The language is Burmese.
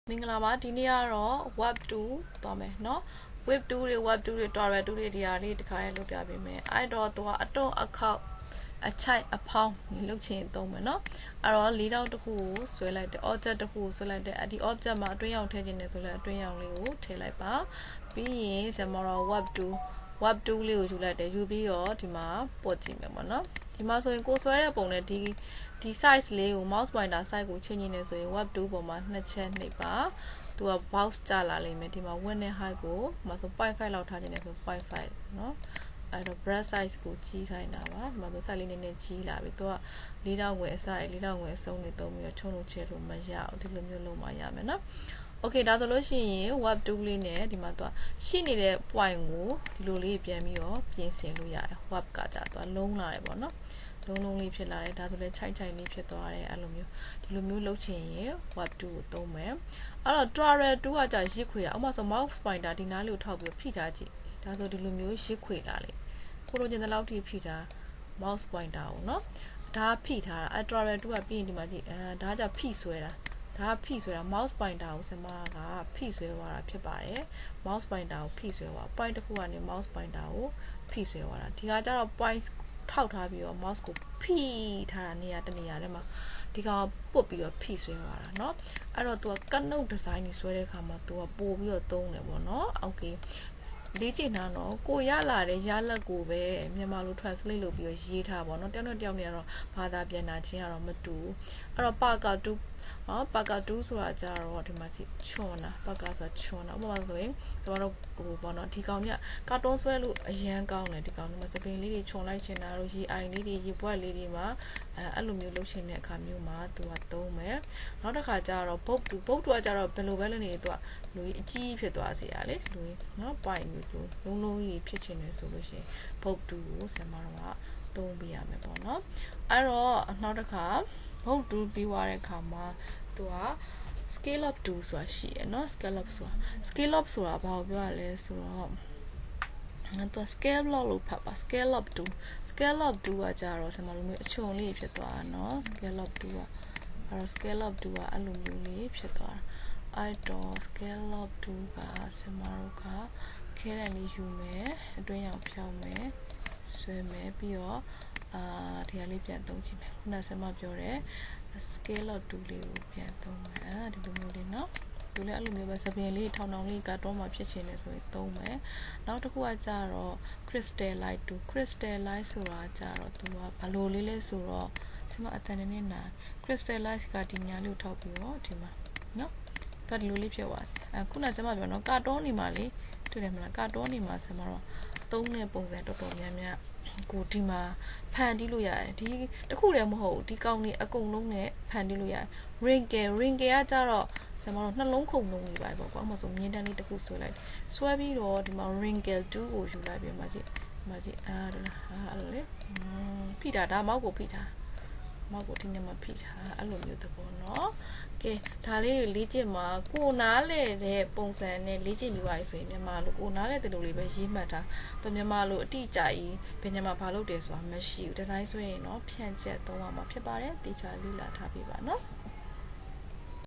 မင်္ဂလာပါဒီနေ့ကတော့ web 2သွားမယ်เนาะ web 2တွေ web 2တွေ tutorial 2တွေဒီဟာလေးတခါလေးလုပ်ပြပေးမယ်အဲ့တော့သူကအတွန်းအခောက်အချိုက်အဖောင်းလုပ်ချင်သုံးမယ်เนาะအဲ့တော့၄တောက်တစ်ခုကိုဆွဲလိုက်တယ် object တစ်ခုကိုဆွဲလိုက်တယ်အဲ့ဒီ object မှာအတွင်းရောင်ထည့်ခြင်းနဲ့ဆိုလဲအတွင်းရောင်လေးကိုထည့်လိုက်ပါပြီးရင်ဇမတော် web 2လေးကိုယူလိုက်တယ်ယူပြီးတော့ဒီမှာပို့ကြည့်မယ်ပေါ့เนาะဒီမှာဆိုရင်ကိုဆွဲတဲ့ပုံနဲ့ဒီ size လေးကို mouse pointer size ကိုချိန်နေဆိုရင် web 2ပေါ်မှာနှစ်ချက်နှိပ်ပါသူက box ကျလာလိမ့်မယ်ဒီမှာ width နဲ့ height ကိုမဆို 0.5 လောက်ထားခြင်းနဲ့ဆို 0.5 เนาะအဲ့တော့ brush size ကိုကြီးခိုင်းတာပါဒီမှာဆို size လေးနည်းနည်းကြီးလာပြီသူက၄တောင်ဝယ်အစ၄တောင်ဝယ်အဆုံးတွေသုံးပြီးတော့ချုံလို့ချဲလို့မရအောင်ဒီလိုမျိုးလုပ်မှရမယ်เนาะโอเคဒါဆိုလို့ရှိရင် web 2လေးနဲ့ဒီမှာသူကရှိနေတဲ့ point ကိုဒီလိုလေးပြန်ပြီးတော့ပြင်ဆင်လို့ရတယ် web ကကြာသူကလုံးလာတယ်ပေါ့เนาะလုံးလေးဖြစ်လာတယ်ဒါဆိုလဲခြိုက်လေးဖြစ်သွားတယ်အဲ့လိုမျိုးဒီလိုမျိုးလုပ်ချင်ရင် web 2ကိုသုံးမယ်အဲ့တော့ tutorial 2ကကြာရစ်ခွေတာဥပမာဆို mouse pointer ဒီနားလေးကိုထောက်ပြီးဖိထားကြည့်ဒါဆိုဒီလိုမျိုးရစ်ခွေလာလေကိုလိုချင်တဲ့လောက်ထိဖိထား mouse pointer ကိုเนาะဒါဖိထားတာအဲ့ tutorial 2ကပြီးရင်ဒီမှာကြည့်ဒါကဖိဆွဲတာဒါဖိဆွဲတာ mouse pointer ကိုစမကဖိဆွဲသွားတာဖြစ်ပါတယ် mouse pointer ကိုဖိဆွဲသွား point တစ်ခုကနေ mouse pointer ကိုဖိဆွဲသွားတာဒီကကျတော့ point ထောက်ထားပြီးတော့ mouse ကိုဖိထားတာနေရာတနေရာထဲမှာဒီကောင်ပုတ်ပြီးတော့ဖိဆွဲသွားတာเนาะအဲ့တော့ तू က cut note design ကြီးဆွဲတဲ့အခါမှာ तू ကပို့ပြီးတော့သုံးတယ်ပေါ့เนาะ okay လေ့ကျင့်တာတော့ကိုရလာတဲ့ရလက်ကိုပဲမြန်မာလို translate လုပ်ပြီးတော့ရေးထားပါတော့တယောက်နဲ့တယောက်နေတော့ဘာသာပြန်တာချင်းကတော့မတူအဲ့တော့ Parker 2ပါကာ2ဆိုတာကြတော့ဒီမှာကြည့်ချွန်တာပါကာဆိုတာချွန်တာဥပမာဆိုရင်ကျွန်တော်တို့ဟိုပေါ့နော်ဒီကောင်ကကာတွန်းဆွဲလို့အရန်ကောင်းတယ်ဒီကောင်ဒီမှာစပင်လေးတွေချွန်လိုက်ချင်တာတို့ရေအိုင်လေးတွေရေပွက်လေးတွေမှာအဲ့လိုမျိုးလုပ်ချင်တဲ့အခါမျိုးမှာသူကသုံးမယ်နောက်တစ်ခါကျတော့ဘုတ်တူကကျတော့ဘယ်လိုပဲလုပ်နေသူကလူကြီးအကြီးဖြစ်သွားစေရလေလူကြီးနော် point မျိုးလုံးကြီးဖြစ်ချင်တယ်ဆိုလို့ရှိရင်ဘုတ်တူကိုဆင်မတော့ကသုံးပြရမယ်ပေါ့နော်အဲ့တော့နောက်တစ်ခါဘုတ်တူပြီးသွားတဲ့အခါမှာသူက scale up 2ဆိုတာရှိရယ်เนาะ scale up ဆိုတာဘာကိုပြောရလဲဆိုတော့သူ scale up လို့ဖတ်ပါ scale up 2ကကြတော့ဆင်မလို့မျိုးအချုံလေးဖြစ်သွားတာเนาะ scale up 2ကအဲ့တော့ scale up 2ကအဲ့လိုမျိုးလေးဖြစ်သွားတာအဲ့တော့ scale up 2ကဆင်မတို့ကခဲတံလေးယူမယ်အတွင်းရောက်ဖြောင်းမယ်ဆွဲမယ်ပြီးတော့ဒီဟာလေးပြန်သုံးကြည့်မယ်ခုနဆင်မပြောတဲ့ scale up 2လေးကိုပြန်သုံးမယ်ဒီလိုမျိုးလေးเนาะဒီလည်းအဲ့လိုမျိုးပဲစပင်လေးထောင်လေးကတော့မှဖြစ်ချင်တယ်ဆိုရင်သုံးမယ်နောက်တစ်ခုကကြတော့ crystal light ဆိုတာကြတော့သူကဘလို့လေးလဲဆိုတော့ဆင်မအတန်နဲ့နာ crystal light ကဒီညာလေးကိုထောက်ပြီးတော့ဒီမှာเนาะဒါဒီလိုလေးဖြစ်သွားတယ်ခုနဆင်မပြောเนาะကာတွန်းနေမှာလေတွေ့တယ်မလားကာတွန်းနေမှာဆင်မတော့သုံးတဲ့ပုံစံတော်တော်များများကိုဒီမှာဖန်တီးလို့ရတယ်ဒီတခုတည်းမဟုတ်ဘူးဒီကောင်လေးအကုန်လုံးနဲ့ဖန်တီးလို့ရတယ် wrinkle ကကြတော့ဆင်မတော့နှလုံးခုန်လုံးလေးပါပေါ့ကွာမဆိုမြင်းတန်းလေးတစ်ခုဆွဲလိုက်ဆွဲပြီးတော့ဒီမှာ wrinkle 2ကိုယူလိုက်ပြီးမှကြည့်အဲ့လိုလေဖိတာဒါမောက်ကိုဖိတာမောက်ကိုဒီနေ့မှဖိတာအဲ့လိုမျိုးသဘောเนาะကဲဒါလေးတွေလေ့ကျင့်မှာကိုနားလဲတဲ့ပုံစံနဲ့လေ့ကျင့်ပြီးပါဆိုရင်မြန်မာလိုကိုနားလဲတဲ့လိုလေးပဲရေးမှတ်တာတော့မြန်မာလိုအတိအကျကြီးဘယ်ညမှာဘာလုပ်တယ်ဆိုတာမရှိဘူးဒီဇိုင်းဆိုရင်เนาะဖြန့်ချက်သုံးရမှာဖြစ်ပါတယ်တေချာလေ့လာထားပြပါเนาะ